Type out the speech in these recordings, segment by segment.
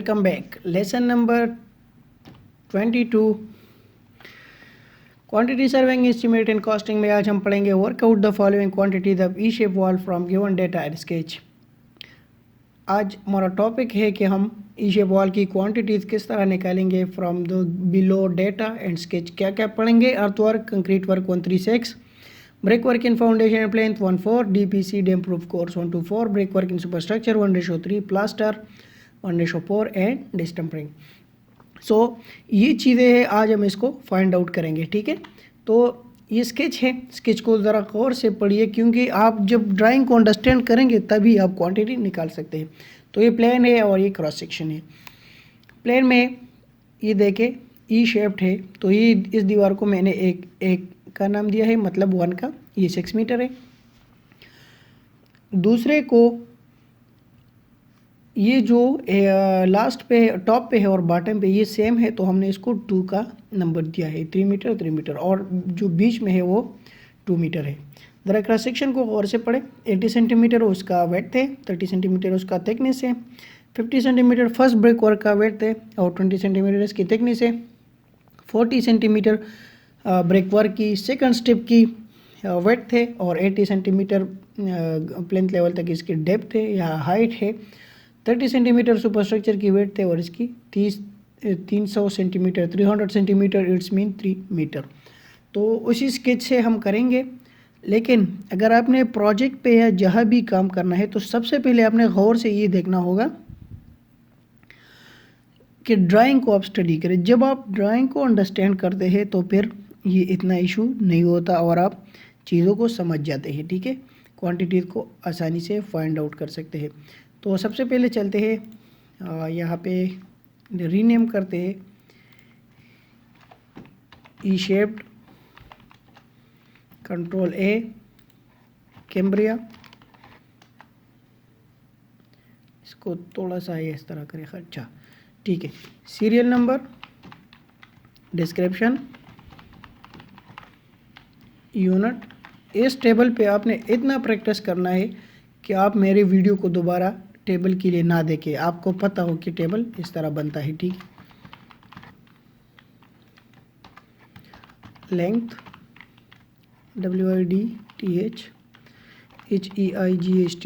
Welcome back. Lesson number 22 quantity serving estimate and costing में आज हम पढ़ेंगे work out the following quantity the E shape wall from given data and sketch. आज हमारा topic है कि हम ई शेप वॉल की क्वांटिटीज़ किस तरह निकालेंगे from the below data and sketch. क्या क्या पढ़ेंगे? Earth work, concrete work 136, brick work in foundation and plinth 14, DPC damp proof course 124, brick work in superstructure 1:3, plaster 1:4 and distempering. So ये चीज़ें हैं, आज हम इसको फाइंड आउट करेंगे। ठीक है, तो ये स्केच है, स्केच को ज़रा गौर से पढ़िए क्योंकि आप जब ड्राइंग को अंडरस्टैंड करेंगे तभी आप क्वांटिटी निकाल सकते हैं। तो ये प्लेन है और ये क्रॉस सेक्शन है। प्लेन में ये देखे ई शेप्ड है, तो ये इस दीवार को मैंने एक का नाम दिया है, मतलब 1 का, ये 6 मीटर है। दूसरे को ये जो लास्ट पे टॉप पे है और बॉटम पे ये सेम है, तो हमने इसको 2 का नंबर दिया है, 3 मीटर 3 मीटर, और जो बीच में है वो 2 मीटर है। ज़रा क्रॉस सेक्शन को गौर से पढ़े। 80 सेंटीमीटर उसका वेड्थ है, 30 सेंटीमीटर उसका थिकनेस है, 50 सेंटीमीटर फर्स्ट ब्रेक वर्क का वेड्थ है और 20 सेंटीमीटर इसकी थिकनेस है, 40 सेंटीमीटर ब्रेक वर्क की सेकंड स्टेप की वेड्थ है और 80 सेंटीमीटर प्लेंथ लेवल तक इसकी डेप्थ है या हाइट है, 30 सेंटीमीटर सुपरस्ट्रक्चर की वेड्थ है और इसकी 300 centimetre 300 centimetre, it's mean 3 metre. तो उसी स्केच से हम करेंगे। लेकिन अगर आपने प्रोजेक्ट पे या जहाँ भी काम करना है तो सबसे पहले आपने गौर से ये देखना होगा कि ड्राइंग को आप स्टडी करें। जब आप ड्राइंग को अंडरस्टैंड करते हैं तो फिर ये इतना इशू नहीं होता और आप चीज़ों को समझ जाते हैं। ठीक है, क्वांटिटीज़ को आसानी से फाइंड आउट कर सकते हैं। तो सबसे पहले चलते हैं यहाँ पे रीनेम करते हैं ई शेप्ड, कंट्रोल ए, कैम्ब्रिया, इसको थोड़ा सा इस तरह करें। अच्छा ठीक है, सीरियल नंबर, डिस्क्रिप्शन, यूनिट। इस टेबल पे आपने इतना प्रैक्टिस करना है कि आप मेरे वीडियो को दोबारा टेबल के लिए ना देखें, आपको पता हो कि टेबल इस तरह बनता है। ठीक, लेंथ WIDTH HEIGHT,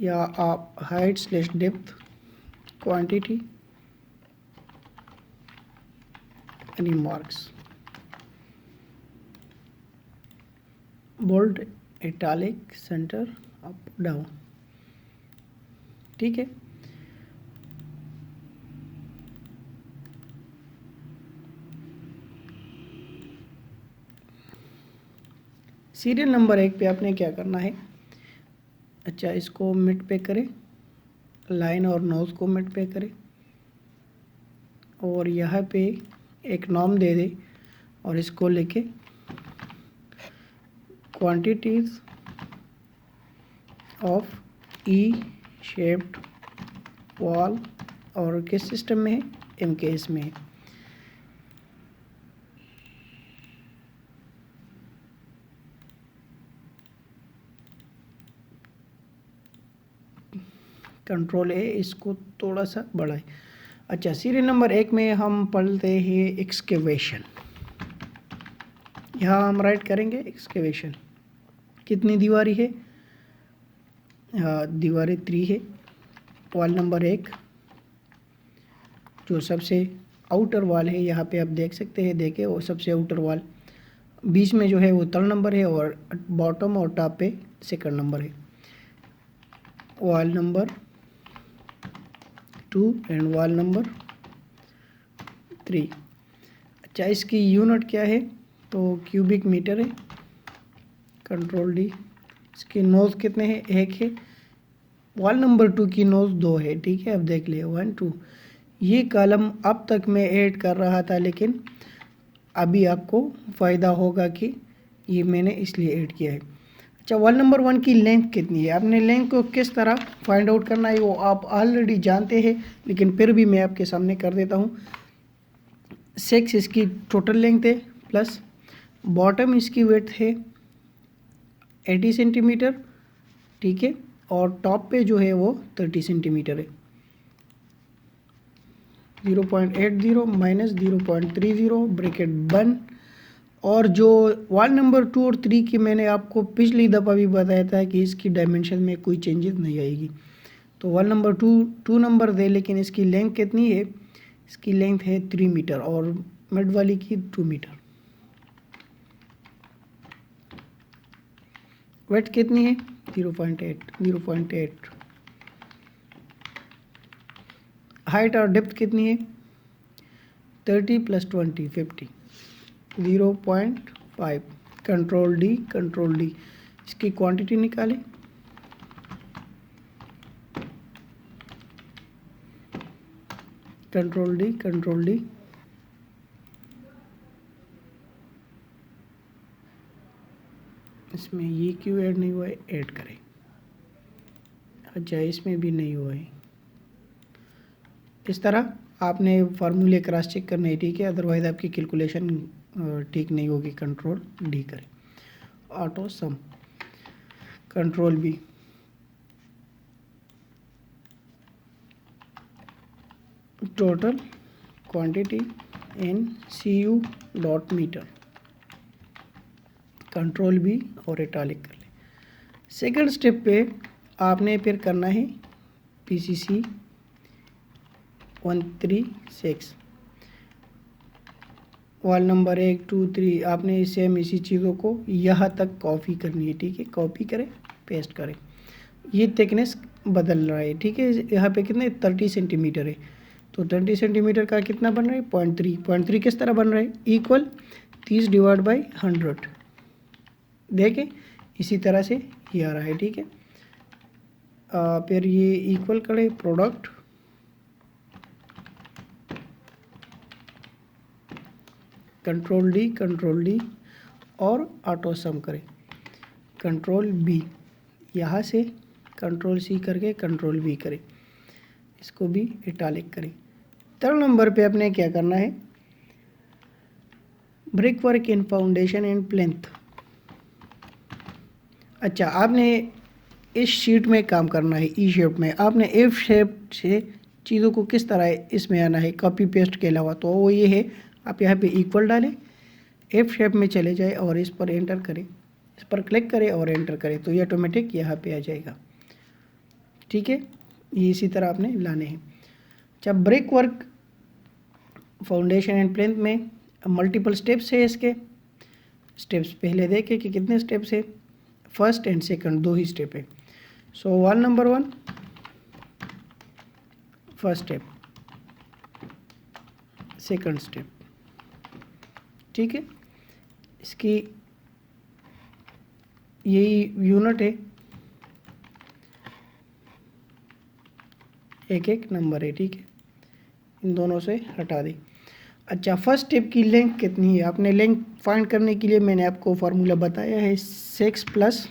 या आप height slash depth, quantity, any marks, bold, italic, centre, up down. ठीक है, सीरियल नंबर 1 पे आपने क्या करना है? अच्छा, इसको मिड पे करें, लाइन और नोज को मिड पे करें और यहाँ पे एक नॉर्म दे दे और इसको लेके quantities of E shaped wall, और किस सिस्टम में है? MKS में है। कंट्रोल ए, इसको थोड़ा सा बढ़ाए। अच्छा, सीरियल नंबर 1 में हम पढ़ते हैं एक्सकेवेशन। यहाँ हम राइट करेंगे एक्सकेवेशन। कितनी दीवारी है? दीवारें 3 है। वॉल नंबर 1 जो सबसे आउटर वॉल है, यहाँ पे आप देख सकते हैं, देखे वो सबसे आउटर वॉल, बीच में जो है वो 3rd नंबर है और बॉटम और टॉप पे 2nd नंबर है। Wall number 2 and wall number 3। अच्छा, इसकी यूनिट क्या है? तो क्यूबिक मीटर है। Control D। इसके नोज कितने हैं? 1 है। वॉल नंबर 2 की नोज 2 है। ठीक है, अब देख लिए 1 2। ये कॉलम अब तक मैं ऐड कर रहा था, लेकिन अभी आपको फ़ायदा होगा कि ये मैंने इसलिए ऐड किया है। अच्छा, वॉल नंबर 1 की लेंथ कितनी है? आपने लेंथ को किस तरह फाइंड आउट करना है वो आप ऑलरेडी जानते हैं, लेकिन फिर भी मैं आपके सामने कर देता हूँ। 6 इसकी टोटल लेंथ है, प्लस बॉटम इसकी विड्थ है 80 सेंटीमीटर। ठीक है, और टॉप पे जो है वो 30 सेंटीमीटर है। 0.80 माइनस 0.30 ब्रैकेट बंद। और जो वाल नंबर 2 और 3 की मैंने आपको पिछली दफ़ा भी बताया था कि इसकी डायमेंशन में कोई चेंजेस नहीं आएगी। तो वाल नंबर 2 नंबर दे, लेकिन इसकी लेंथ कितनी है? इसकी लेंथ है 3 मीटर और मिड वाली की 2 मीटर। वेट कितनी है? 0.8। हाइट और डेप्थ कितनी है? 30 + 20 50 0.5। Control D. इसकी क्वांटिटी निकालें। Control D. इसमें ये क्यों ऐड नहीं हुआ है? ऐड करें। अच्छा, इसमें भी नहीं हुआ है। इस तरह आपने फार्मूले क्रॉस चेक करने हैं, ठीक है, अदरवाइज आपकी कैलकुलेशन ठीक नहीं होगी। कंट्रोल डी करें। Auto sum. Control B. Total quantity in CU dot metre. Control B और इटालिक कर ले। सेकंड स्टेप पे आपने फिर करना है PCC 136 वाल नंबर 1 2 3। आपने सेम इसी चीज़ों को यहाँ तक कॉपी करनी है, ठीक है। कॉपी करें, पेस्ट करें। ये थिकनेस बदल रहा है, ठीक है। यहाँ पे कितने 30 सेंटीमीटर है, तो 30 सेंटीमीटर का कितना बन रहा है? 0.3 किस तरह बन रहा है? इक्वल 30/100। देखें, इसी तरह से ये आ रहा है, ठीक है। फिर ये इक्वल करें प्रोडक्ट कंट्रोल डी और ऑटो सम करें। कंट्रोल बी, यहाँ से कंट्रोल C करके कंट्रोल V करें। इसको भी इटालिक करें। थर्ड नंबर पे अपने क्या करना है? Brick work in foundation and plinth. अच्छा, आपने इस शीट में काम करना है, ई शेप में। आपने एफ शेप से चीज़ों को किस तरह इसमें आना है कॉपी पेस्ट के अलावा, तो वो ये है, आप यहाँ पे इक्वल डालें, एफ शेप में चले जाए और इस पर एंटर करें, इस पर क्लिक करें और एंटर करें, तो ये ऑटोमेटिक यहाँ पे आ जाएगा, ठीक है। ये इसी तरह आपने लाने हैं। जब brick work foundation and plinth में मल्टीपल स्टेप्स है, इसके स्टेप्स पहले देखें कि कितने स्टेप्स है। First and second 2 he step है। सो वाल number 1 first step, second step, ठीक है। इसकी यही यूनिट है, एक नंबर है, ठीक है। इन दोनों से हटा दें। अच्छा, फर्स्ट स्टेप की लेंथ कितनी है? आपने लेंथ फाइंड करने के लिए मैंने आपको फार्मूला बताया है 6 +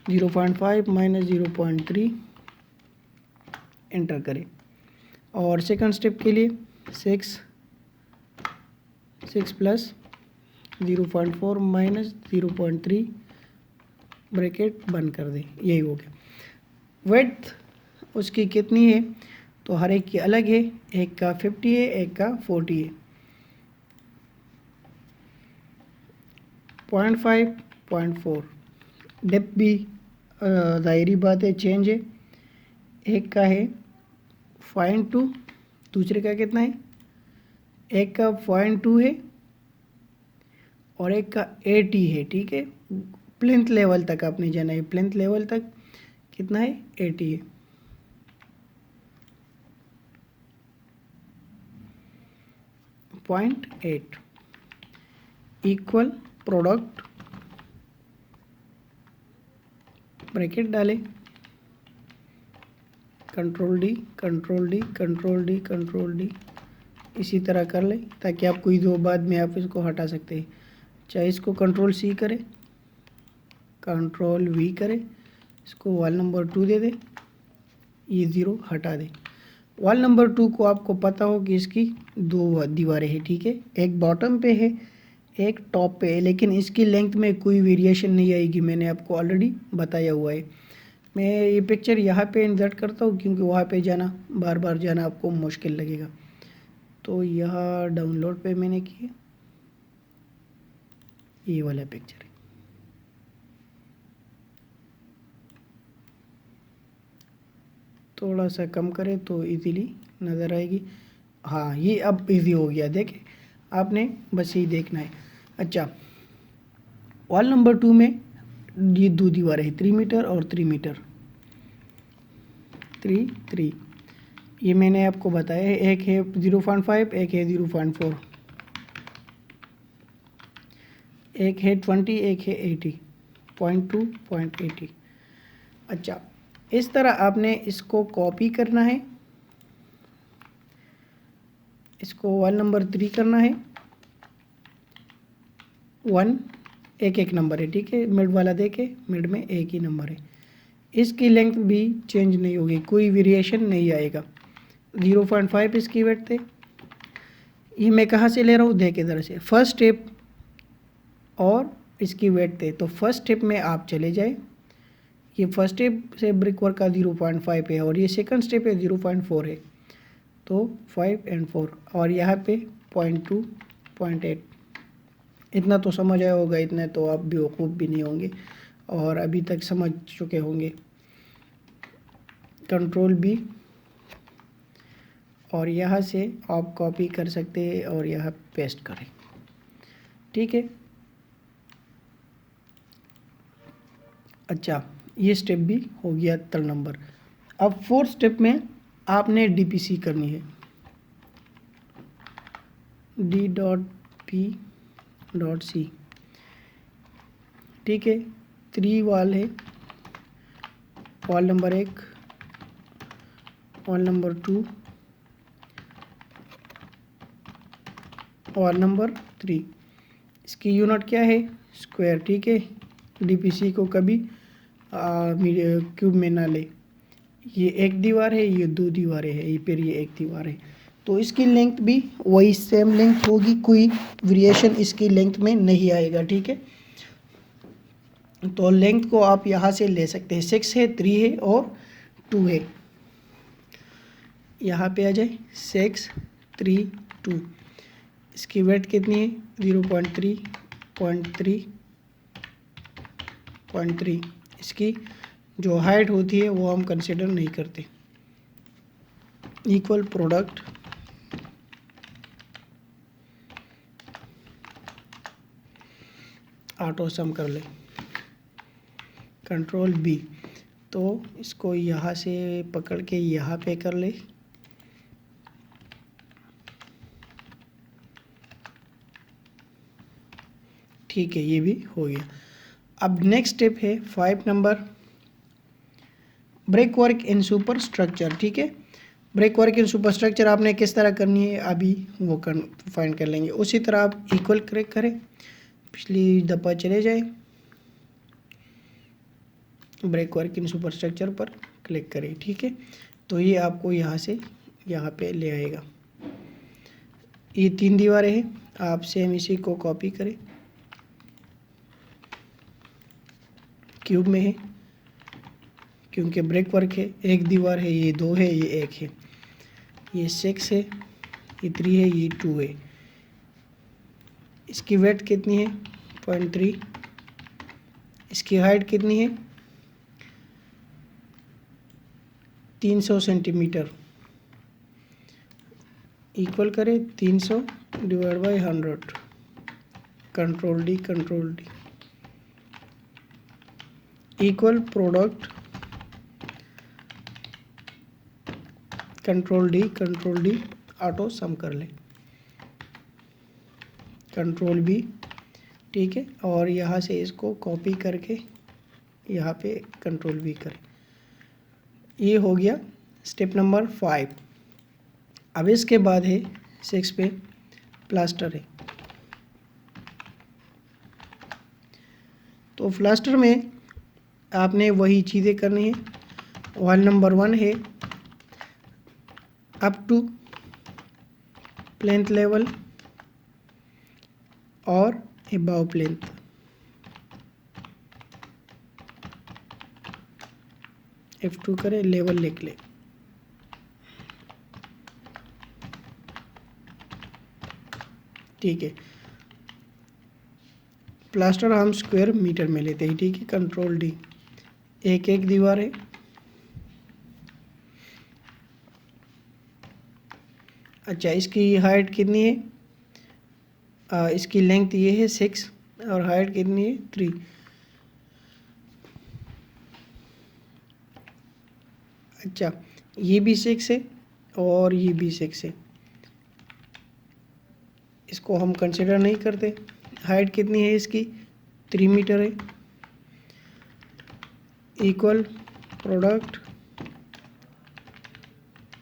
0.5 माइनस 0.3। एंटर करें। और सेकंड स्टेप के लिए 6 + 0.4 माइनस 0.3 ब्रैकेट बंद कर दें। यही हो गया। विड्थ उसकी कितनी है? तो हर एक की अलग है, एक का 50 है, एक का 40 है। 0.5 0.4। डेप्थ भी ज़ाहिरी बात है चेंज है। एक का है 0.2, दूसरे का कितना है? एक का 0.2 है और एक का 80 है, ठीक है। प्लिंथ लेवल तक आपने जाना है, प्लिंथ लेवल तक कितना है? 80 है। .8 इक्वल प्रोडक्ट ब्रैकेट डालें, कंट्रोल डी इसी तरह कर लें, ताकि आप कोई दो बाद में आप इसको हटा सकते हैं। चाहे इसको कंट्रोल C करें, कंट्रोल V करें, इसको वाल नंबर 2 दे दें, ये 0 हटा दें। वाल नंबर 2 को आपको पता हो कि इसकी 2 दीवारें हैं, ठीक है। एक बॉटम पे है, एक टॉप पे है, लेकिन इसकी लेंथ में कोई वेरिएशन नहीं आएगी, मैंने आपको ऑलरेडी बताया हुआ है। मैं ये पिक्चर यहाँ पे इंसर्ट करता हूँ क्योंकि वहाँ पे जाना बार बार जाना आपको मुश्किल लगेगा। तो यहाँ डाउनलोड पे मैंने किया, ये वाला पिक्चर है। थोड़ा सा कम करें तो इजीली नज़र आएगी। हाँ, ये अब इजी हो गया, देखें आपने, बस यही देखना है। अच्छा, वॉल नंबर 2 में ये दो दीवार है, 3 मीटर और 3 मीटर, 3 ये मैंने आपको बताया है। एक है 0.5, एक है 0.4, एक है 20, एक है 80, 0.2, 0.80। अच्छा, इस तरह आपने इसको कॉपी करना है, इसको वॉल नंबर 3 करना है। 1 एक नंबर है, ठीक है, मिड वाला देखे, मिड में एक ही नंबर है। इसकी लेंथ भी चेंज नहीं होगी, कोई वेरिएशन नहीं आएगा। 0.5 इसकी वेट थे। ये मैं कहाँ से ले रहा हूँ, देख इधर से, फर्स्ट स्टेप और इसकी वेट थे। तो फर्स्ट स्टेप में आप चले जाए, ये फर्स्ट स्टेप से ब्रिक वर्क का 0.5 है और ये सेकंड स्टेप है 0.4 है, तो 5 और 4, और यहाँ पे 0.2, 0.8। इतना तो समझ आया होगा, इतने तो आप बेवकूफ़ भी नहीं होंगे और अभी तक समझ चुके होंगे। कंट्रोल बी, और यहाँ से आप कॉपी कर सकते हैं और यहाँ पेस्ट करें, ठीक है। अच्छा, ये स्टेप भी हो गया 3 नंबर। अब 4th स्टेप में आपने डीपीसी करनी है, D.P.C, ठीक है। 3 वाल है, wall number 1, wall number 2, wall number 3। इसकी यूनिट क्या है, स्क्वायर, ठीक है। डीपीसी को कभी क्यूब में ना ले। ये एक दीवार है, ये 2 दीवारें हैं, ये फिर ये एक दीवार है, तो इसकी लेंथ भी वही सेम लेंथ होगी, कोई वेरिएशन इसकी लेंथ में नहीं आएगा, ठीक है। तो लेंथ को आप यहाँ से ले सकते हैं, 6 है, 3 है और 2 है। यहाँ पे आ जाए 6, 3, 2। इसकी वेट कितनी है, 0.3, 0.3, 0.3। इसकी जो हाइट होती है वो हम कंसिडर नहीं करते। इक्वल प्रोडक्ट ऑटो सम कर ले, कंट्रोल बी। तो इसको यहाँ से पकड़ के यहाँ पे कर ले, ठीक है, ये भी हो गया। अब नेक्स्ट स्टेप है 5 number, brick work in super structure, ठीक है। Brick work in super structure आपने किस तरह करनी है अभी वो फाइंड कर लेंगे। उसी तरह आप इक्वल क्लिक करें, पिछली दफ़ा चले जाए, brick work in super structure पर क्लिक करें, ठीक है। तो ये आपको यहाँ से यहाँ पे ले आएगा। ये 3 दीवारें हैं, आप सेम इसी को कॉपी करें, क्यूब में है क्योंकि ब्रेक वर्क है, एक दीवार है, ये 2 है, ये 1 है, ये 6 है, ये 3 है, ये 2 है। इसकी वेट कितनी है, 0.3। इसकी हाइट कितनी है, 300 सेंटीमीटर। इक्वल करें 300 divide by 100, control D, control D, equal product, control D, auto sum कर ले, कंट्रोल बी, ठीक है। और यहाँ से इसको कॉपी करके यहाँ पे कंट्रोल बी करें। ये हो गया स्टेप नंबर 5। अब इसके बाद है 6 पे प्लास्टर है। तो प्लास्टर में आपने वही चीज़ें करनी है। वॉल नंबर 1 है अप टू प्लेंथ लेवल और अबव प्लेंथ। F2 करे, लेवल लिख ले। ठीक है, प्लास्टर हम स्क्वायर मीटर में लेते हैं। ठीक है, कंट्रोल डी। एक एक दीवार है। अच्छा, इसकी हाइट कितनी है? इसकी लेंथ ये है 6 और हाइट कितनी है? 3। अच्छा, ये भी 6 है और ये भी 6 है, इसको हम कंसिडर नहीं करते। हाइट कितनी है इसकी? 3 मीटर है। इक्वल प्रोडक्ट,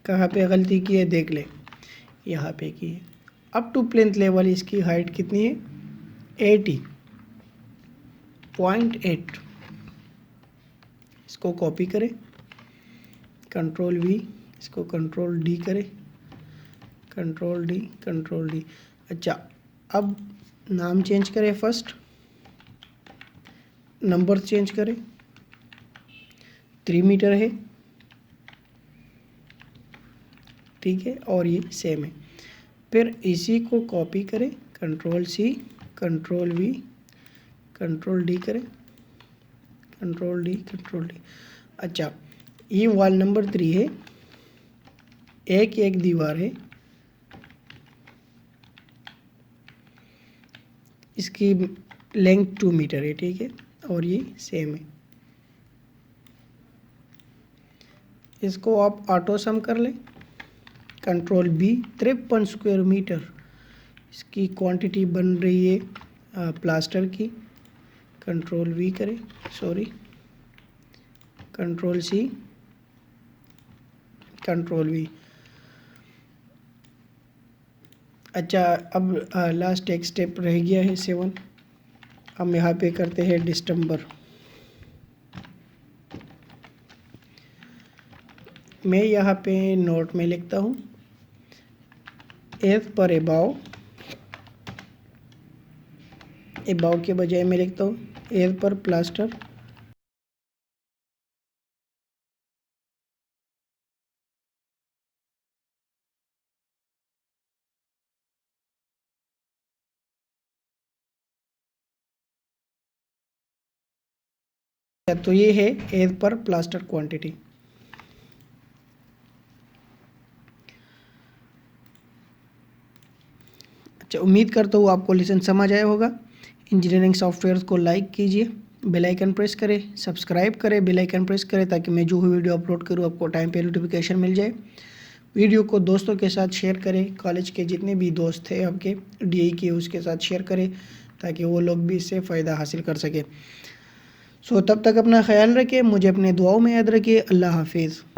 कहाँ पे गलती की है देख ले, यहाँ पे की है। अप टू प्लेंथ लेवल इसकी हाइट कितनी है? 80.8। इसको कॉपी करें, कंट्रोल वी, इसको कंट्रोल डी करें, कंट्रोल डी, कंट्रोल डी। अच्छा, अब नाम चेंज करें, फर्स्ट नंबर चेंज करें। 3 मीटर है। ठीक है, और ये सेम है। फिर इसी को कॉपी करें, control C, control V, control D करें, कंट्रोल डी, कंट्रोल डी। अच्छा, ये वॉल नंबर 3 है। एक एक दीवार है, इसकी लेंथ 2 मीटर है। ठीक है, और ये सेम है। इसको आप ऑटो सम कर लें, कंट्रोल बी। 53 स्क्वायर मीटर इसकी क्वांटिटी बन रही है प्लास्टर की। कंट्रोल वी करें, sorry, control C, control V. अच्छा, अब लास्ट एक स्टेप रह गया है 7। हम यहाँ पे करते हैं डिस्टेंबर। मैं यहाँ पे नोट में लिखता हूँ एज पर एबाव के बजाय मैं लिखता हूँ एज पर प्लास्टर। तो ये है एज पर प्लास्टर क्वांटिटी। अच्छा, उम्मीद करता हूँ आपको लेसन समझ आया होगा। इंजीनियरिंग सॉफ्टवेयर को लाइक कीजिए, बेल आइकन प्रेस करें, सब्सक्राइब करें, बेल आइकन प्रेस करें ताकि मैं जो वीडियो अपलोड करूँ आपको टाइम पे नोटिफिकेशन मिल जाए। वीडियो को दोस्तों के साथ शेयर करें, कॉलेज के जितने भी दोस्त थे आपके डीई के उसके साथ शेयर करें ताकि वो लोग भी इससे फ़ायदा हासिल कर सकें। तब तक अपना ख्याल रखें, मुझे अपने दुआओं में याद रखिए। अल्लाह हाफिज़।